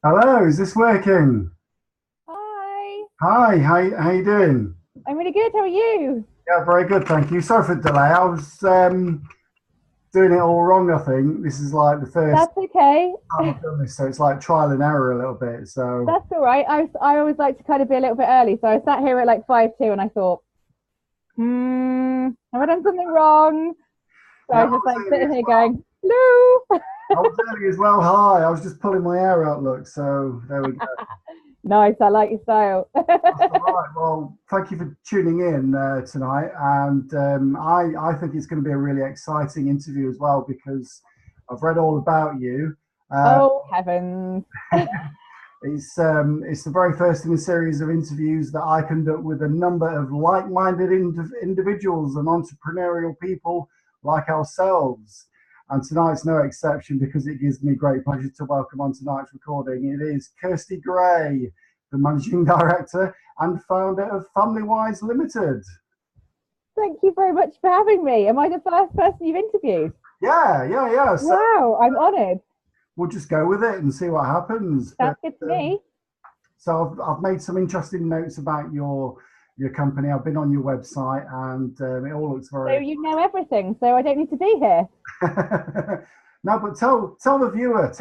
Hello, is this working? Hi, Hi, how you doing? I'm really good. How are you? Yeah, very good, thank you. Sorry for the delay. I was doing it all wrong, I think. This is like the first That's okay. time I've done this, so it's like trial and error a little bit. So That's all right. I always like to kind of be a little bit early. So I sat here at like 5:02 and I thought, have I done something wrong? So yeah, I I was just was like early sitting as here well. going, hello. I was early as well. Hi, I was just pulling my hair out, look. So there we go. Nice. I like your style. That's all right. Well, thank you for tuning in tonight, and I think it's going to be a really exciting interview as well because I've read all about you. Uh, Oh, heavens. It's the very first in a series of interviews that I conduct with a number of like-minded individuals and entrepreneurial people like ourselves. And tonight's no exception because it gives me great pleasure to welcome on tonight's recording. It is Kirsty Gray, the managing director and founder of Family Wise Limited. Thank you very much for having me. Am I the first person you've interviewed? Yeah. So Wow, I'm honored. we'll just go with it and see what happens. But Sounds good to me. So I've made some interesting notes about your company. I've been on your website, and it all looks So very. you know everything. So I don't need to be here. No, but tell the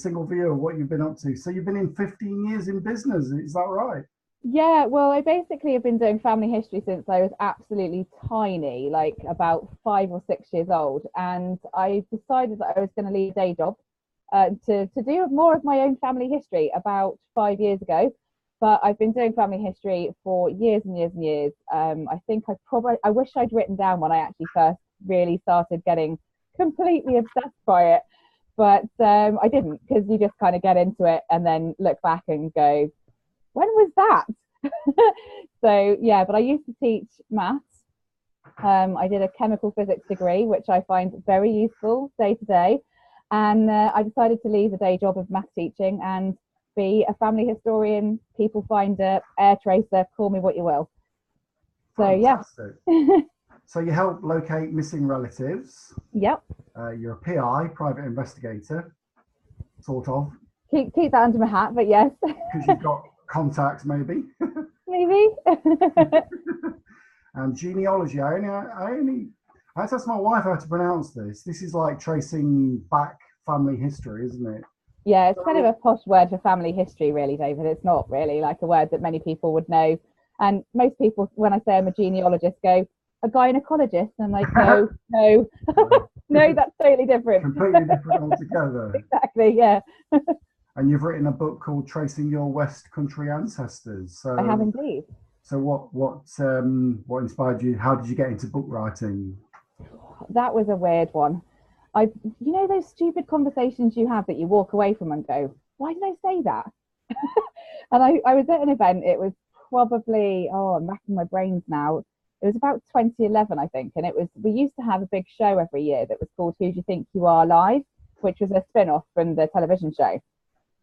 single viewer, what you've been up to. So you've been in 15 years in business, is that right? Yeah, well, I basically have been doing family history since I was absolutely tiny, like about 5 or 6 years old. And I decided that I was going to leave a day job to do more of my own family history about 5 years ago. But I've been doing family history for years and years and years. I wish I'd written down when I actually first really started getting completely obsessed by it. But I didn't because you just kind of get into it and then look back and go, when was that? So yeah, but I used to teach maths. I did a chemical physics degree, which I find very useful day to day. And I decided to leave the day job of math teaching and be a family historian, people finder, air tracer, call me what you will. So yeah, Fantastic. So you help locate missing relatives. yep. You're a PI, private investigator, sort of, Keep that under my hat, but yes, because you've got contacts, maybe. maybe. And genealogy. I had to ask my wife how to pronounce this. This is like tracing back family history, isn't it? Yeah, it's kind of So, a posh word for family history, really, David. It's not really like a word that many people would know. And most people, when I say I'm a genealogist, go, a gynecologist. And I'm like, no, no, that's totally different. completely different altogether. Exactly. Yeah, And you've written a book called Tracing Your West Country Ancestors. I have So, indeed. what inspired you? How did you get into book writing? That was a weird one. Those stupid conversations you have that you walk away from and go, why did I say that? And I was at an event. It was probably, I'm racking my brains now. It was about 2011, I think. And we used to have a big show every year that was called Who Do You Think You Are Live, which was a spin off from the television show.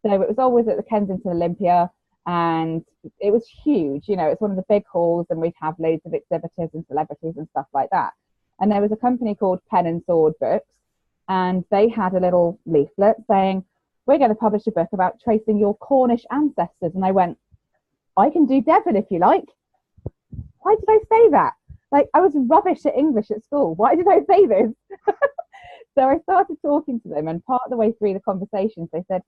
So it was always at the Kensington Olympia and it was huge. It's one of the big halls and we'd have loads of exhibitors and celebrities and stuff like that. And there was a company called Pen and Sword Books and they had a little leaflet saying, we're going to publish a book about tracing your Cornish ancestors. And I went, I can do Devon if you like. Why did I say that? Like, I was rubbish at English at school. Why did I say this? So I started talking to them, and part of the way through the conversations, they said,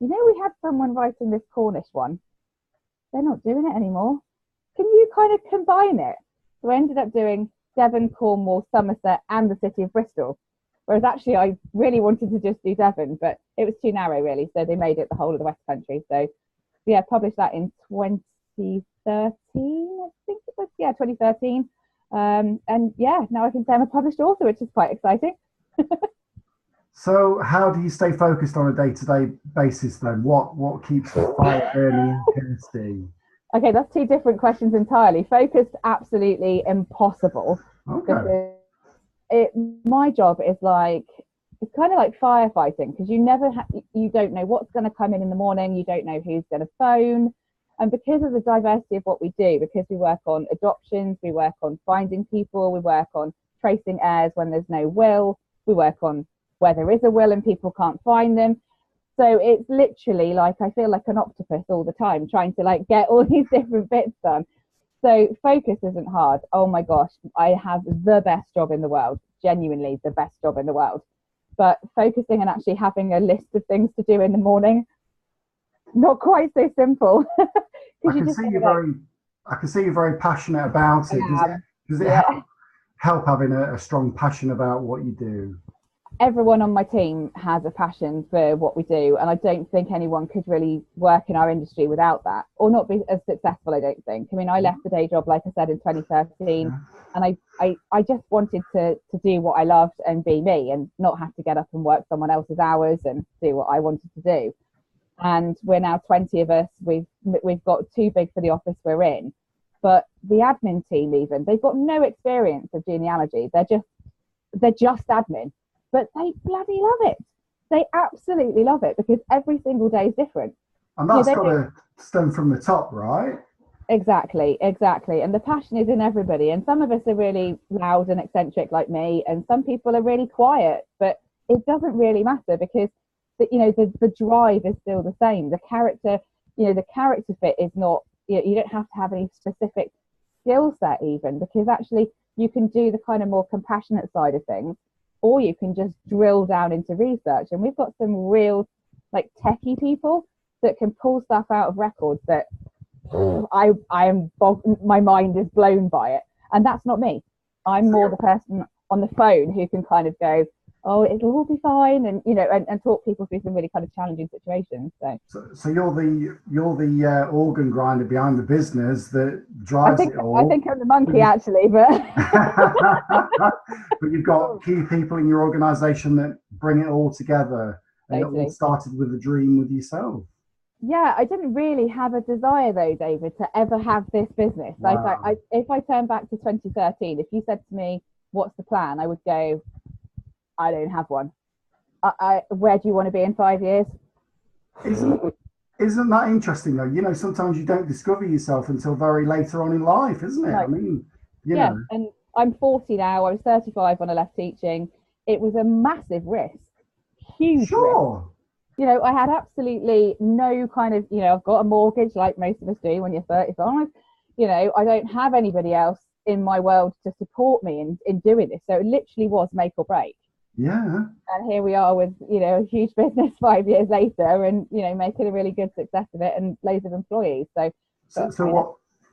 we had someone writing this Cornish one. They're not doing it anymore. Can you kind of combine it? So I ended up doing Devon, Cornwall, Somerset, and the city of Bristol. Whereas actually, I really wanted to just do Devon, but it was too narrow, really. So they made it the whole of the West Country. So yeah, published that in 2013, I think it was. Yeah, 2013. And yeah, now I can say I'm a published author, which is quite exciting. So, how do you stay focused on a day-to-day basis then? What keeps the fire burning in Kirsty? Okay, that's two different questions entirely. Focused, absolutely impossible Okay. because it my job is like it's kind of like firefighting because you don't know what's going to come in the morning, you don't know who's going to phone, and because of the diversity of what we do, because we work on adoptions, we work on finding people, we work on tracing heirs when there's no will, we work on where there is a will and people can't find them. So it's literally like I feel like an octopus all the time, trying to like get all these different bits done. So focus isn't hard. Oh my gosh, I have the best job in the world, genuinely the best job in the world. But focusing and actually having a list of things to do in the morning, not quite so simple. I can see you're very passionate about it. Does it help having a strong passion about what you do? Everyone on my team has a passion for what we do, and I don't think anyone could really work in our industry without that, or not be as successful. I don't think. I mean, I left the day job, like I said, in 2013, and I just wanted to do what I loved and be me, and not have to get up and work someone else's hours and do what I wanted to do. And we're now 20 of us. We've got too big for the office we're in, but the admin team, even, they've got no experience of genealogy. They're just admin. But they bloody love it. They absolutely love it, because every single day is different. And that's got to stem from the top, right? Exactly. And the passion is in everybody. And some of us are really loud and eccentric like me, and some people are really quiet. But it doesn't really matter, because the drive is still the same. The character fit is not. You don't have to have any specific skill set even, because actually you can do the kind of more compassionate side of things, or you can just drill down into research. And we've got some real like techie people that can pull stuff out of records that my mind is blown by it. And that's not me. I'm more the person on the phone who can kind of go, oh, it'll all be fine, and and talk people through some really kind of challenging situations. So you're the organ grinder behind the business that drives it all. I think I'm the monkey actually, but but you've got key people in your organisation that bring it all together. And it all started with a dream with yourself. Yeah, I didn't really have a desire though, David, to ever have this business. Wow. Like if I turn back to 2013, if you said to me, what's the plan? I would go, I don't have one. Where do you want to be in 5 years? Isn't that interesting though? Sometimes you don't discover yourself until very later on in life, isn't it? No. I mean, yeah. And I'm 40 now. I was 35 when I left teaching. It was a massive risk, huge risk. I had absolutely no kind of, I've got a mortgage like most of us do when you're 35. I don't have anybody else in my world to support me in doing this. So it literally was make or break. Yeah. And here we are with, a huge business 5 years later, and, making a really good success of it, and loads of employees. So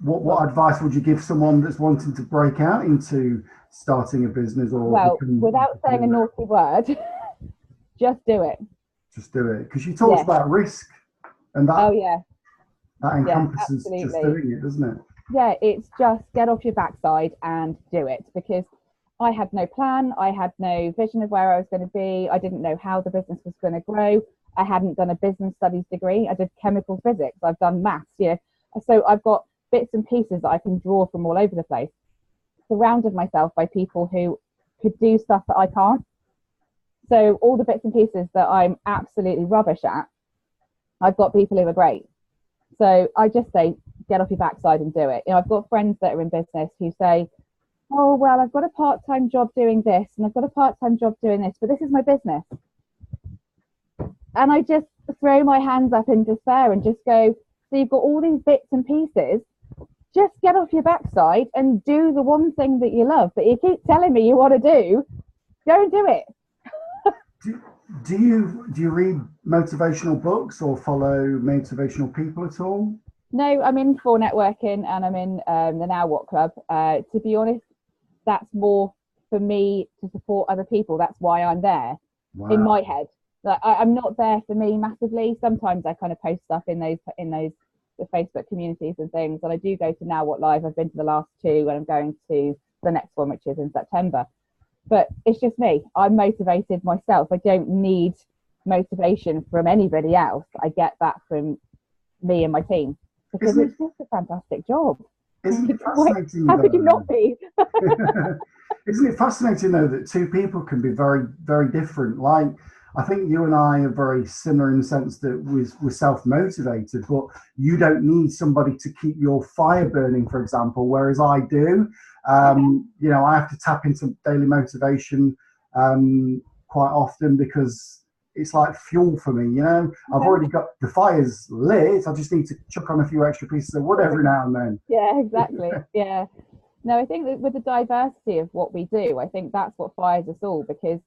what advice would you give someone that's wanting to break out into starting a business? Without saying a naughty word, just do it. Just do it. Because you talked about risk, and that, that encompasses just doing it, doesn't it? Yeah, it's just get off your backside and do it, because I had no plan. I had no vision of where I was going to be. I didn't know how the business was going to grow. I hadn't done a business studies degree. I did chemical physics. I've done maths. So I've got bits and pieces that I can draw from all over the place. Surrounded myself by people who could do stuff that I can't. So all the bits and pieces that I'm absolutely rubbish at, I've got people who are great. So I just say, get off your backside and do it. I've got friends that are in business who say, oh, well, I've got a part-time job doing this, and I've got a part-time job doing this, but this is my business. And I just throw my hands up in despair and just go, so you've got all these bits and pieces, just get off your backside and do the one thing that you love, that you keep telling me you want to do. Go and do it. Do you read motivational books or follow motivational people at all? No, I'm in for networking, and I'm in the Now What Club. To be honest, that's more for me to support other people. That's why I'm there. Wow. In my head. Like, I'm not there for me massively. Sometimes I kind of post stuff in those the Facebook communities and things. And I do go to Now What Live. I've been to the last two, and I'm going to the next one, which is in September. But it's just me. I'm motivated myself. I don't need motivation from anybody else. I get that from me and my team, because it's just a fantastic job. Isn't it fascinating? How could you not be? Isn't it fascinating though that two people can be very, very different? Like, I think you and I are very similar in the sense that we're self-motivated, but you don't need somebody to keep your fire burning, for example, whereas I do. I have to tap into daily motivation quite often, because it's like fuel for me, you know. I've already got the fires lit. I just need to chuck on a few extra pieces of wood every now and then. Yeah, exactly. Yeah. No, I think that with the diversity of what we do, I think that's what fires us all, because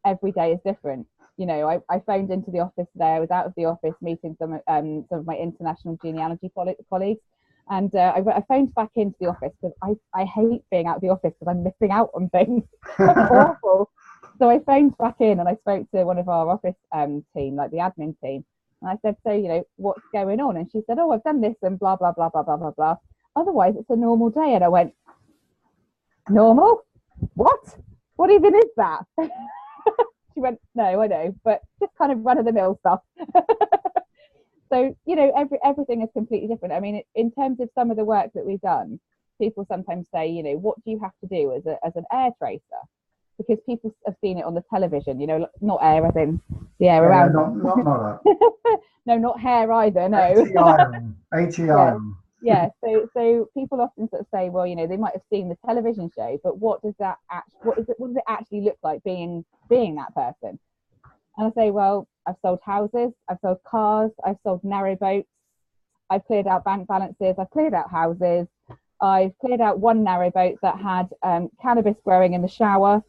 every day is different. You know, I phoned into the office today. I was out of the office meeting some of my international genealogy colleagues, and I phoned back into the office because I hate being out of the office because I'm missing out on things. That's awful. So I phoned back in and I spoke to one of our office team, like the admin team, and I said, so, you know, what's going on? And she said, oh, I've done this and blah, blah, blah, blah, blah, blah, blah. Otherwise, it's a normal day. And I went, normal? What? What even is that? She went, no, I know, but just kind of run-of-the-mill stuff. So, you know, everything is completely different. I mean, in terms of some of the work that we've done, people sometimes say, you know, what do you have to do as an air tracer? Because people have seen it on the television, you know, not air as in the air around. Not that. No, not hair either, no. H-E-I-R. Yeah, so people often sort of say, well, you know, they might have seen the television show, but what does it actually look like being that person? And I say, well, I've sold houses, I've sold cars, I've sold narrow boats, I've cleared out bank balances, I've cleared out houses, I've cleared out one narrow boat that had cannabis growing in the shower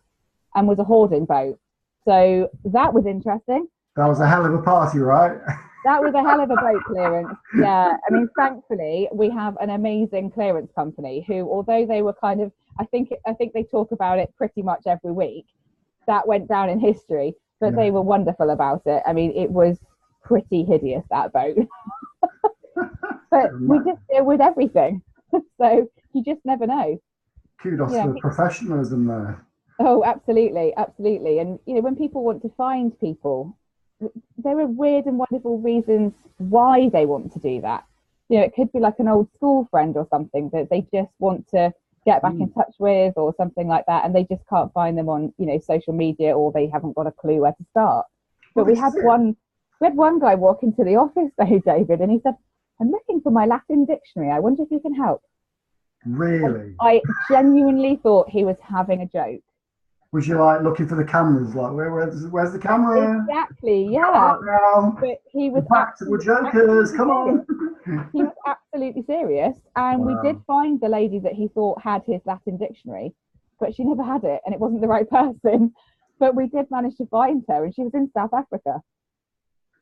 and was a hoarding boat. So that was interesting. That was a hell of a party, right? That was a hell of a boat clearance. Yeah, I mean, thankfully, we have an amazing clearance company who, although they were kind of, I think they talk about it pretty much every week, that went down in history, but they were wonderful about it. I mean, it was pretty hideous, that boat. But we just deal with everything. So you just never know. Kudos for the professionalism there. Oh, absolutely, absolutely. And, you know, when people want to find people, there are weird and wonderful reasons why they want to do that. You know, it could be like an old school friend or something that they just want to get back in touch with or something like that, and they just can't find them on, you know, social media, or they haven't got a clue where to start. But we had one guy walk into the office though, David, and he said, I'm looking for my Latin dictionary. I wonder if you can help. Really? I genuinely thought he was having a joke. Was you like looking for the cameras? Like, where's the camera? Exactly, yeah. But he was back to the jokers. Come on. He was absolutely serious, and we did find the lady that he thought had his Latin dictionary, but she never had it, and it wasn't the right person. But we did manage to find her, and she was in South Africa.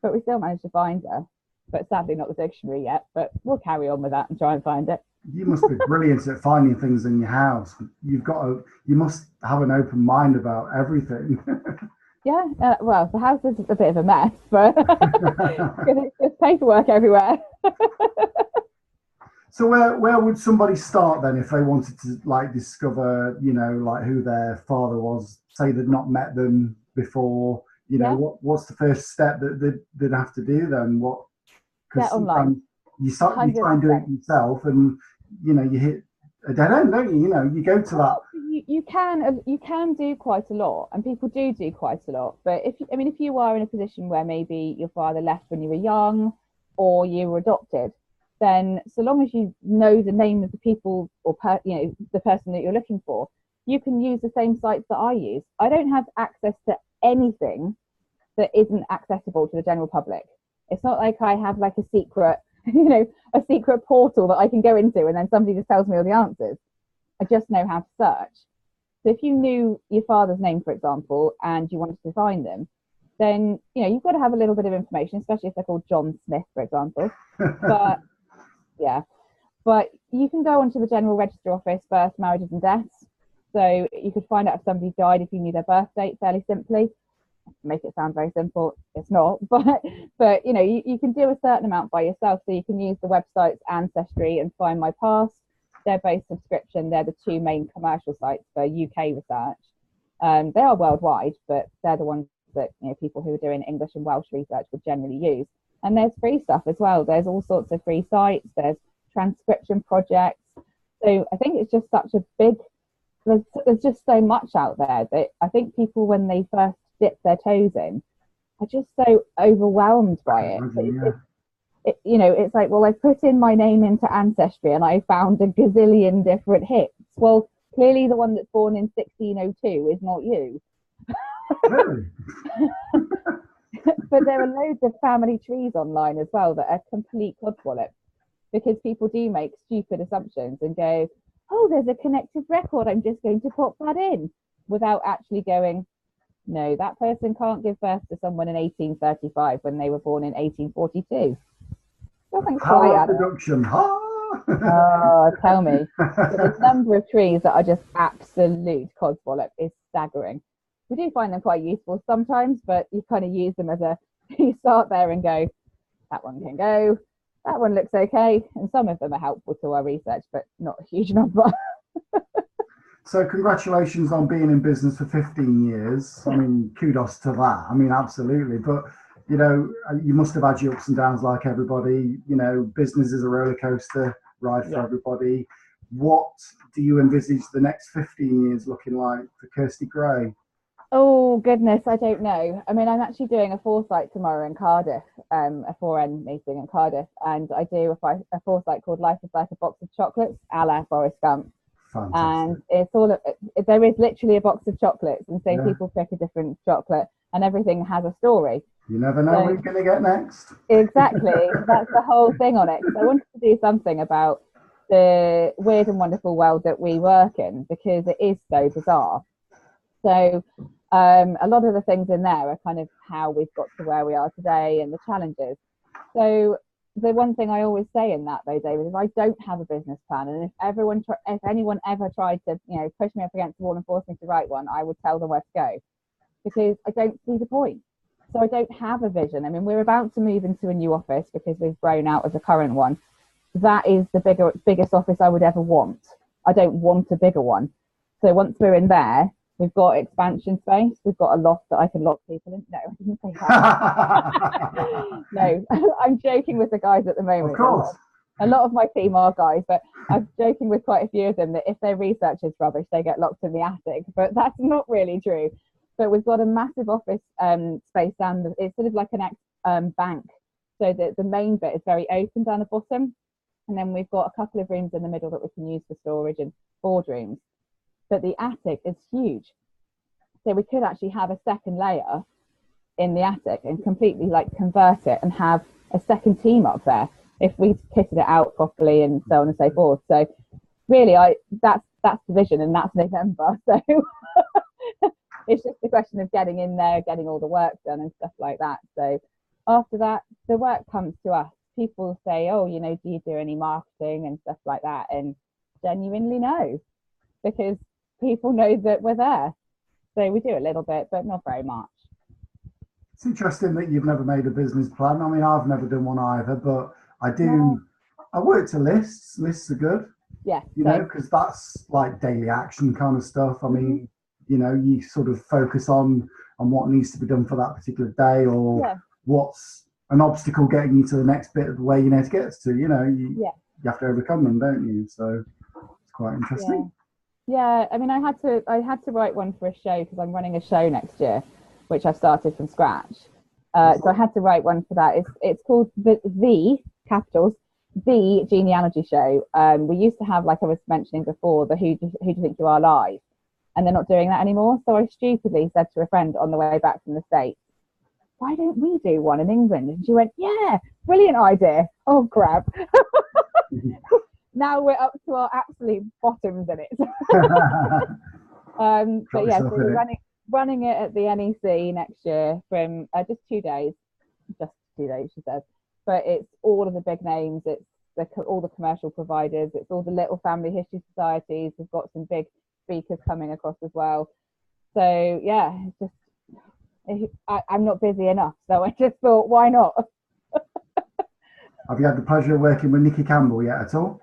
But we still managed to find her, but sadly not the dictionary yet. But we'll carry on with that and try and find it. You must be brilliant at finding things in your house. You must have an open mind about everything. Yeah, well, the house is a bit of a mess, but it's just paperwork everywhere. So where would somebody start then if they wanted to like discover, you know, like who their father was? Say they'd not met them before. You know, what's the first step that they'd have to do then? Because sometimes you try and do it yourself, and you know you hit a dead end, don't you? You know, you go to that. You can do quite a lot, and people do quite a lot. But if you are in a position where maybe your father left when you were young, or you were adopted, then so long as you know the name of the people or the person that you're looking for, you can use the same sites that I use. I don't have access to anything that isn't accessible to the general public. It's not like I have like a secret, a secret portal that I can go into and then somebody just tells me all the answers. I just know how to search. So if you knew your father's name, for example, and you wanted to find them, then you've got to have a little bit of information, especially if they're called John Smith, for example. But but you can go onto the General Register Office, births, marriages and deaths. So you could find out if somebody died if you knew their birth date fairly simply. Make it sound very simple, it's not, but you can do a certain amount by yourself. So you can use the websites Ancestry and Find My Past. They're both subscription. They're the two main commercial sites for UK research. They are worldwide, but they're the ones that people who are doing English and Welsh research would generally use. And there's free stuff as well. There's all sorts of free sites. There's transcription projects. So I think it's just such a big, there's just so much out there that I think people, when they first dip their toes in, are just so overwhelmed by it. It's like, well, I put in my name into Ancestry and I found a gazillion different hits. Well, clearly the one that's born in 1602 is not you. Really? But there are loads of family trees online as well that are complete codswallop, because people do make stupid assumptions and go, oh, there's a connected record, I'm just going to pop that in, without actually going, no, that person can't give birth to someone in 1835 when they were born in 1842. Doesn't quite Power add of up. deduction. Oh, tell me. But the number of trees that are just absolute codswallop is staggering. We do find them quite useful sometimes, but you kind of use them as a, you start there and go, that one can go, that one looks okay. And some of them are helpful to our research, but not a huge number. So congratulations on being in business for 15 years. I mean, kudos to that. I mean, absolutely. But, you know, you must have had your ups and downs like everybody. You know, business is a roller coaster ride for everybody. What do you envisage the next 15 years looking like for Kirsty Gray? Oh, goodness, I don't know. I mean, I'm actually doing a foresight tomorrow in Cardiff, a 4N meeting in Cardiff, and I do a foresight called Life is Like a Box of Chocolates, a la Forrest Gump. Fantastic. And it's all, there is literally a box of chocolates, and so people pick a different chocolate and everything has a story. You never know what you're going to get next. Exactly. That's the whole thing on it. So I wanted to do something about the weird and wonderful world that we work in, because it is so bizarre. So a lot of the things in there are kind of how we've got to where we are today and the challenges. So the one thing I always say in that, though, David, is I don't have a business plan, and if anyone ever tried to, you know, push me up against the wall and force me to write one, I would tell them where to go, because I don't see the point. So I don't have a vision. I mean, we're about to move into a new office because we've grown out of the current one. That is the biggest office I would ever want. I don't want a bigger one. So once we're in there, we've got expansion space. We've got a loft that I can lock people in. No, I didn't say that. No, I'm joking with the guys at the moment. Of course. A lot of my team are guys, but I'm joking with quite a few of them that if their research is rubbish, they get locked in the attic. But that's not really true. But we've got a massive office space down. It's sort of like an bank. So that the main bit is very open down the bottom. And then we've got a couple of rooms in the middle that we can use for storage and boardrooms. But the attic is huge. So we could actually have a second layer in the attic and completely like convert it and have a second team up there if we kitted it out properly and so on and so forth. So really, that's the vision, and that's November. So it's just a question of getting in there, getting all the work done and stuff like that. So after that, the work comes to us. People say, oh, you know, do you do any marketing and stuff like that? And genuinely no, because people know that we're there. So we do a little bit, but not very much. It's interesting that you've never made a business plan. I mean, I've never done one either, but I do. No. I work to lists. Lists are good. Yeah. You know, because that's like daily action kind of stuff. I mean, you know, you sort of focus on what needs to be done for that particular day, or what's an obstacle getting you to the next bit of the way you need to get to. You know, you have to overcome them, don't you? So it's quite interesting. Yeah, I mean, I had to write one for a show because I'm running a show next year, which I've started from scratch. So I had to write one for that. It's called the capitals, the Genealogy Show. We used to have, like I was mentioning before, the Who Do You Think You Are live, and they're not doing that anymore. So I stupidly said to a friend on the way back from the States, why don't we do one in England? And she went, yeah, brilliant idea. Oh, crap. Now we're up to our absolute bottoms in it. But yeah, so we're running it at the NEC next year from just 2 days, she said. But it's all of the big names. It's all the commercial providers. It's all the little family history societies. We've got some big speakers coming across as well. So yeah, it's just I'm not busy enough, so I just thought, why not? Have you had the pleasure of working with Nicky Campbell yet at all?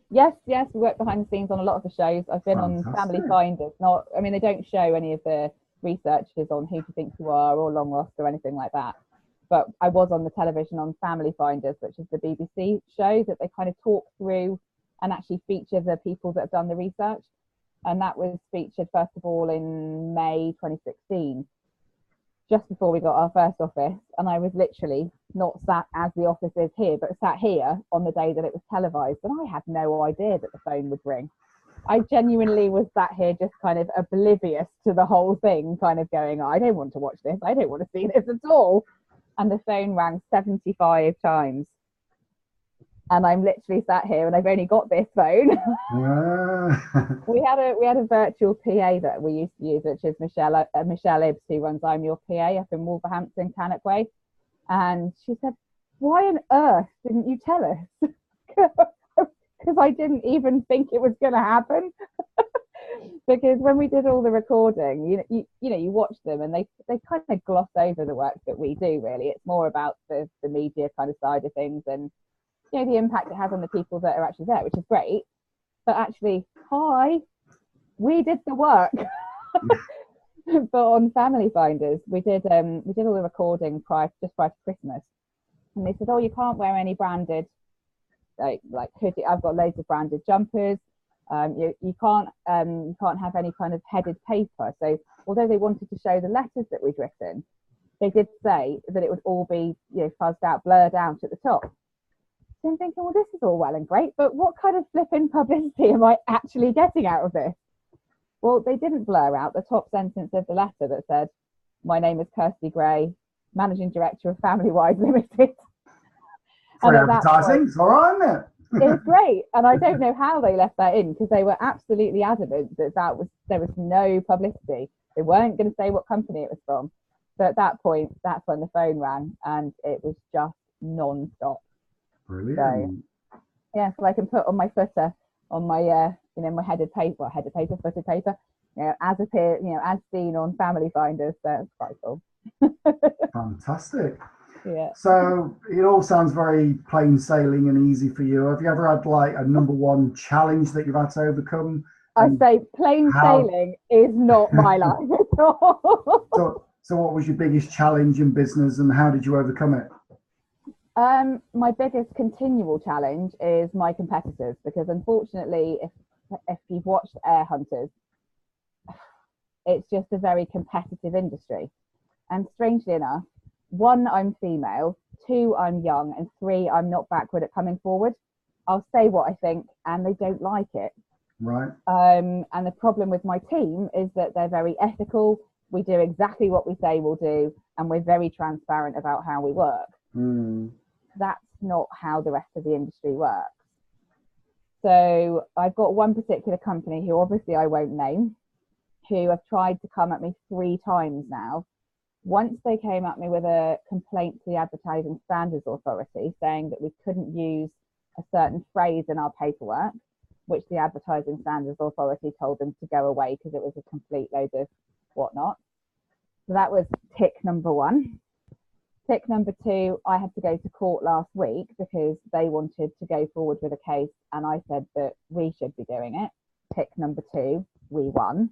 Yes, we work behind the scenes on a lot of the shows. I've been on Family Finders. They don't show any of the researchers on Who Do You Think You Are or Long Lost or anything like that. But I was on the television on Family Finders, which is the BBC show that they kind of talk through and actually feature the people that have done the research. And that was featured first of all in May 2016. Just before we got our first office, and I was literally not sat as the office is here, but sat here on the day that it was televised, and I had no idea that the phone would ring. I genuinely was sat here just kind of oblivious to the whole thing, kind of going, I don't want to watch this. I don't want to see this at all. And the phone rang 75 times. And I'm literally sat here and I've only got this phone. We had a virtual PA that we used to use, which is Michelle Ibbs, who runs I'm Your PA up in Wolverhampton, Cannock Way. And she said, why on earth didn't you tell us? Because I didn't even think it was going to happen. Because when we did all the recording, you watch them and they kind of gloss over the work that we do, really. It's more about the media kind of side of things and the impact it has on the people that are actually there, which is great. But actually, we did the work. But on Family Finders, we did all the recording just prior to Christmas, and they said, oh, you can't wear any branded like hoodie. I've got loads of branded jumpers. You can't have any kind of headed paper. So although they wanted to show the letters that we'd written, they did say that it would all be fuzzed out, blurred out at the top. So I'm thinking, well, this is all well and great, but what kind of flipping publicity am I actually getting out of this? Well, they didn't blur out the top sentence of the letter that said, my name is Kirsty Gray, Managing Director of Family Wide Limited. For advertising, it's all right, isn't it? It's great. And I don't know how they left that in, because they were absolutely adamant that there was no publicity. They weren't going to say what company it was from. So at that point, that's when the phone rang, and it was just non-stop. Brilliant. So, yeah, so I can put on my footer, on my my footed paper, as seen on Family Finders. So it's quite cool. Fantastic. Yeah. So it all sounds very plain sailing and easy for you. Have you ever had like a number one challenge that you've had to overcome? I say plain sailing is not my life at all. So what was your biggest challenge in business and how did you overcome it? My biggest continual challenge is my competitors, because unfortunately, if you've watched Air Hunters, it's just a very competitive industry. And strangely enough, 1, I'm female, 2, I'm young, and 3, I'm not backward at coming forward. I'll say what I think and they don't like it. Right. And the problem with my team is that they're very ethical. We do exactly what we say we'll do, and we're very transparent about how we work. That's not how the rest of the industry works. So I've got one particular company who obviously I won't name, who have tried to come at me 3 times now. Once they came at me with a complaint to the Advertising Standards Authority saying that we couldn't use a certain phrase in our paperwork, which the Advertising Standards Authority told them to go away because it was a complete load of whatnot. So that was tick number 1. Tick number 2, I had to go to court last week because they wanted to go forward with a case and I said that we should be doing it. Tick number 2, we won.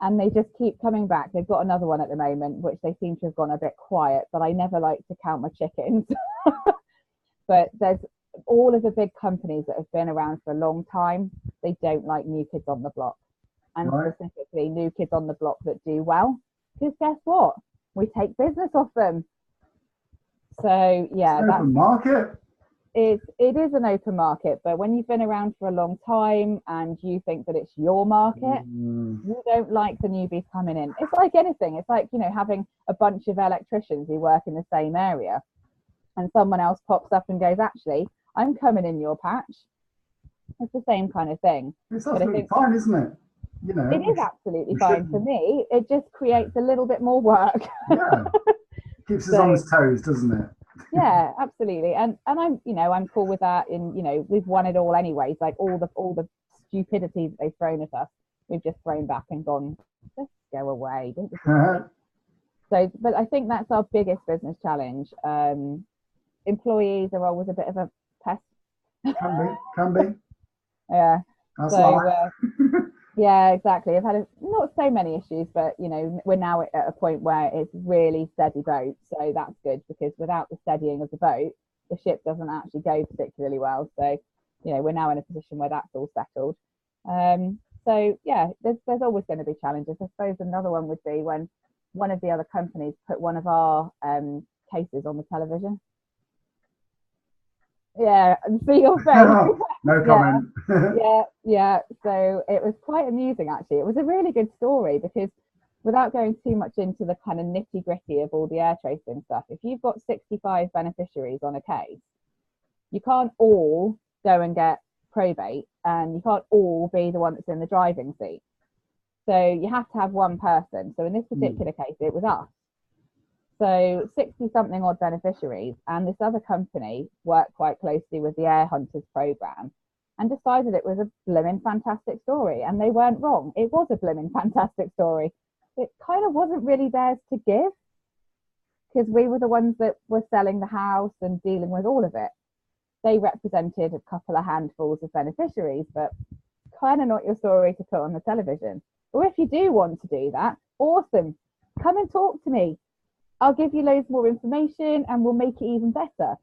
And they just keep coming back. They've got another one at the moment, which they seem to have gone a bit quiet, but I never like to count my chickens. But there's all of the big companies that have been around for a long time, they don't like new kids on the block. And specifically new kids on the block that do well. Because guess what? We take business off them. So yeah, it's an open market. It is an open market, but when you've been around for a long time and you think that it's your market, you don't like the newbies coming in. It's like anything. It's like, having a bunch of electricians who work in the same area and someone else pops up and goes, actually, I'm coming in your patch. It's the same kind of thing. It's absolutely fine, isn't it? It is absolutely fine for me. It just creates a little bit more work. Yeah. Keeps us on his toes, doesn't it? Yeah, absolutely. And I'm cool with that. We've won it all anyways. Like all the stupidity that they've thrown at us, we've just thrown back and gone, just go away. So, but I think that's our biggest business challenge. Employees are always a bit of a pest. Can be. Yeah. That's yeah, exactly. I've had not so many issues, but we're now at a point where it's really steady boat. So that's good, because without the steadying of the boat, the ship doesn't actually go particularly well. So, we're now in a position where that's all settled. So yeah, there's always going to be challenges. I suppose another one would be when one of the other companies put one of our cases on the television. Yeah, and see your face. No Yeah, comment. yeah. So it was quite amusing, actually. It was a really good story because without going too much into the kind of nitty gritty of all the air tracing stuff, if you've got 65 beneficiaries on a case, you can't all go and get probate, and you can't all be the one that's in the driving seat. So you have to have one person. So in this particular case, it was us. So 60 something odd beneficiaries, and this other company worked quite closely with the Air Hunters program and decided it was a blimmin' fantastic story. And they weren't wrong. It was a blimmin' fantastic story. It kind of wasn't really theirs to give because we were the ones that were selling the house and dealing with all of it. They represented a couple of handfuls of beneficiaries, but kind of not your story to put on the television. Or if you do want to do that, awesome. Come and talk to me. I'll give you loads more information and we'll make it even better.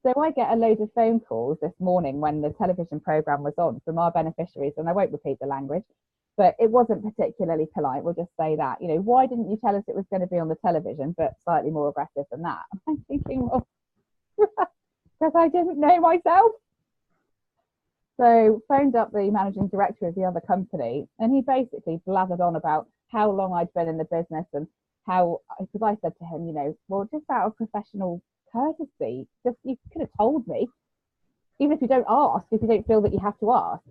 So I get a load of phone calls this morning when the television program was on from our beneficiaries, and I won't repeat the language, but it wasn't particularly polite. We'll just say that, you know, why didn't you tell us it was going to be on the television, but slightly more aggressive than that? I'm thinking, well, because I didn't know myself. So phoned up the managing director of the other company, and he basically blathered on about how long I'd been in the business and how, because I said to him, you know, well, just out of professional courtesy, just you could have told me, even if you don't ask, if you don't feel that you have to ask.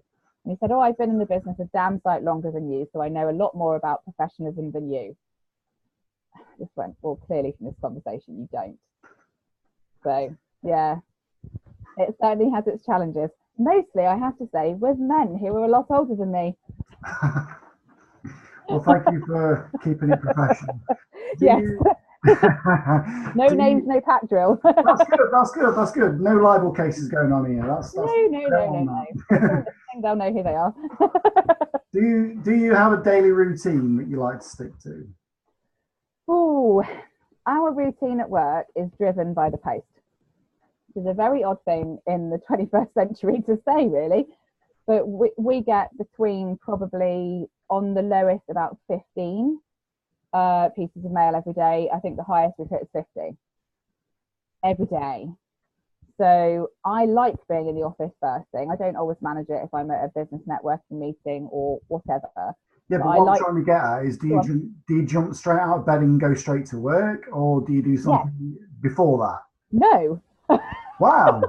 And he said, oh, I've been in the business a damn sight longer than you, so I know a lot more about professionalism than you. I just went, well, clearly from this conversation, you don't. So, yeah, it certainly has its challenges. Mostly, I have to say, with men who are a lot older than me. Well, thank you for keeping it professional. Yes. No names, no pack drill. That's good. No libel cases going on here. No. They'll know who they are. Do you have a daily routine that you like to stick to? Oh, our routine at work is driven by the post. Which is a very odd thing in the 21st century to say, really. But we get between probably on the lowest about 15 pieces of mail every day. I think the highest we've hit is 50 every day. So I like being in the office first thing. I don't always manage it if I'm at a business networking meeting or whatever. Yeah, but what I'm trying to get at is, do you jump straight out of bed and go straight to work, or do you do something before that? No. Wow.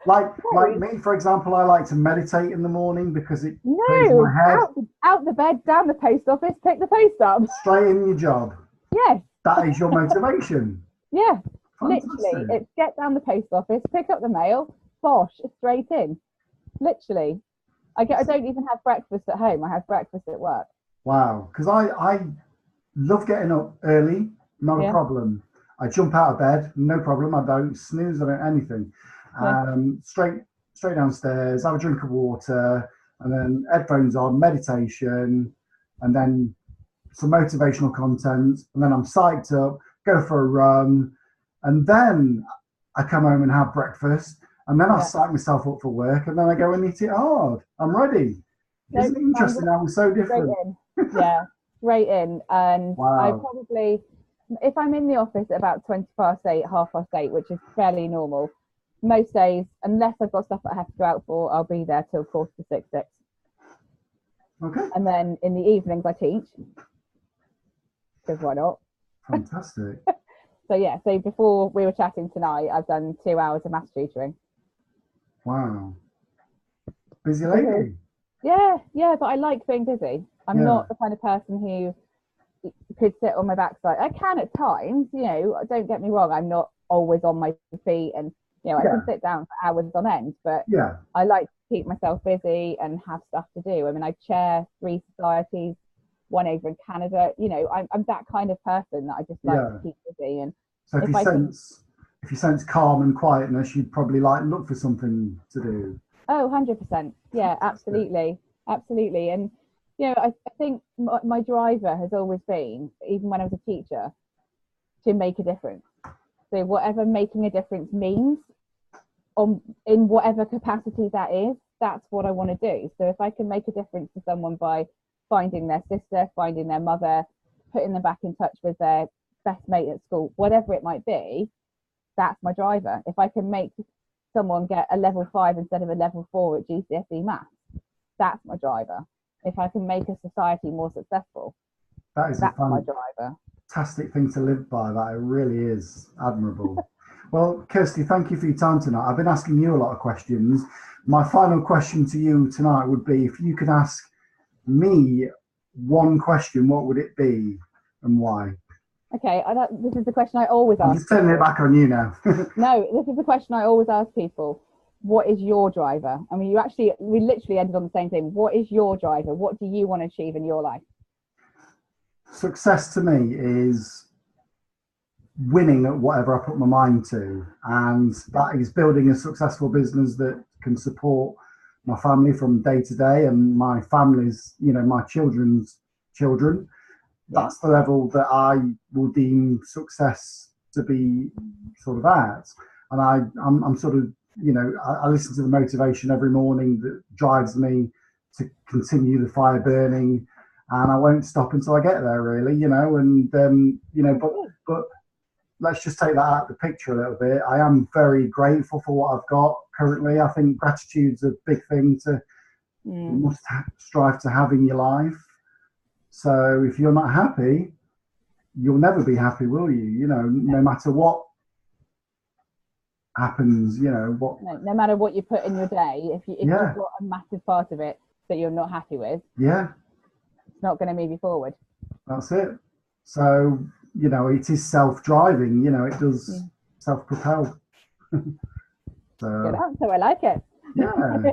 Like me, for example, I like to meditate in the morning because it clears my head. Out the bed, down the post office, pick the post up. Straight in your job. Yes. That is your motivation. Yeah. Fantastic. Literally, it's get down the post office, pick up the mail, bosh, straight in. Literally. I don't even have breakfast at home. I have breakfast at work. Wow. Because I love getting up early, not a problem. I jump out of bed, no problem. I don't snooze, I don't anything. Straight downstairs, have a drink of water, and then headphones on, meditation, and then some motivational content, and then I'm psyched up, go for a run, and then I come home and have breakfast, and then I psych myself up for work, and then I go and hit it hard. I'm ready. Isn't it interesting how we're so different? Straight in. And I probably, if I'm in the office at about 20 past 8, half past 8, which is fairly normal, most days, unless I've got stuff that I have to go out for, I'll be there till 6:45. Okay. And then in the evenings I teach, because why not? Fantastic. So before we were chatting tonight, I've done 2 hours of maths tutoring. Wow. Busy lady. Yeah, but I like being busy. I'm not the kind of person who could sit on my backside. I can at times, you know, don't get me wrong, I'm not always on my feet, and you know, I can sit down for hours on end, but I like to keep myself busy and have stuff to do. I mean, I chair 3 societies, one over in Canada. You know, I'm that kind of person that I just like to keep busy. And so if you sense calm and quietness, you'd probably look for something to do. Oh, 100%. Yeah, absolutely. And you know, I think my driver has always been, even when I was a teacher, to make a difference. So whatever making a difference means, in whatever capacity that is, that's what I want to do. So if I can make a difference to someone by finding their sister, finding their mother, putting them back in touch with their best mate at school, whatever it might be, that's my driver. If I can make someone get a level 5 instead of a level 4 at GCSE maths. That's my driver. If I can make a society more successful, that's my driver. Fantastic thing to live by. That it really is admirable. Well, Kirsty, thank you for your time tonight. I've been asking you a lot of questions. My final question to you tonight would be, if you could ask me one question, what would it be and why? Okay, this is the question I always ask. I'm just turning it back on you now. No, this is the question I always ask people. What is your driver? I mean, we literally ended on the same thing. What is your driver? What do you want to achieve in your life? Success to me is winning at whatever I put my mind to, and that is building a successful business that can support my family from day to day, and my family's, my children's children. That's the level that I will deem success to be sort of at. And I'm sort of, I listen to the motivation every morning that drives me to continue the fire burning, and I won't stop until I get there, really, but let's just take that out of the picture a little bit. I am very grateful for what I've got currently. I think gratitude's a big thing to strive to have in your life. So if you're not happy, you'll never be happy, will you? No matter what happens, no matter what you put in your day, if you've got a massive part of it that you're not happy with, it's not going to move you forward. That's it. So it is self-driving. It does self-propel. Good answer. I like it. Yeah.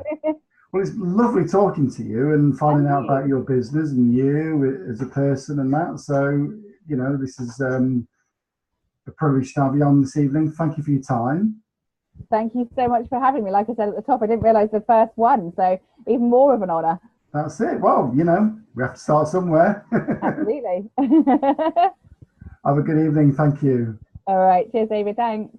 Well, it's lovely talking to you and finding out about your business and you as a person and that. So this is a privilege to have you on this evening. Thank you for your time. Thank you so much for having me. Like I said at the top, I didn't realise the first one, so even more of an honour. That's it. Well, we have to start somewhere. Absolutely. Have a good evening. Thank you. All right. Cheers, David. Thanks.